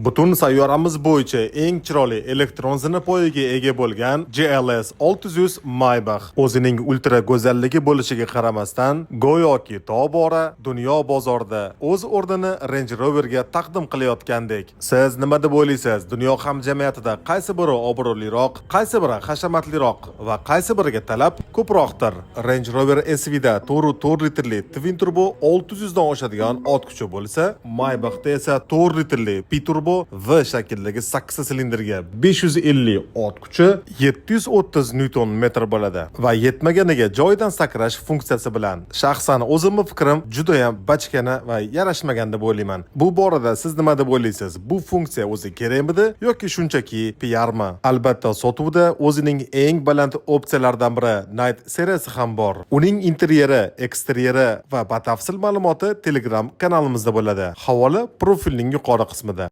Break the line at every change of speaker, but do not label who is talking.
Butun sayyoramiz bo'yicha eng chiroyli elektron zinapoyaga ega bo'lgan GLS 600 Maybach o'zining ultra go'zalligi bo'lishiga qaramasdan go'yoki tobora dunyo bozorida o'z o'rnini Range Roverga taqdim qilayotgandek. Siz nima deb o'ylaysiz? Dunyo hamjamiyatida qaysi biri obro'liroq, qaysi biri hashamatliroq va qaysi biriga talab ko'proqdir? Range Rover SUVda 4 litrli twin turbo 600 dan oshadigan ot kuchi bo'lsa, Maybachda esa 4 litrli biturbo V shakldagi 8 silindrga 550 ot kuchi 730 Newton metr bo'ladi va yetmaganiga joydan sakrash funksiyasi bilan. Shaxsan o'zimning fikrim juda ham bachkana va yarashmagan deb o'ylayman. Bu borada siz nima deb o'ylaysiz? Bu funksiya o'zi kerakmidi yoki shunchaki PRmi? Albatta, sotuvda o'zining eng baland opsiyalaridan biri Night seriyasi ham bor. Uning interyeri, eksteryeri va batafsil ma'lumoti Telegram kanalimizda bo'ladi. Havola profilning yuqori qismida.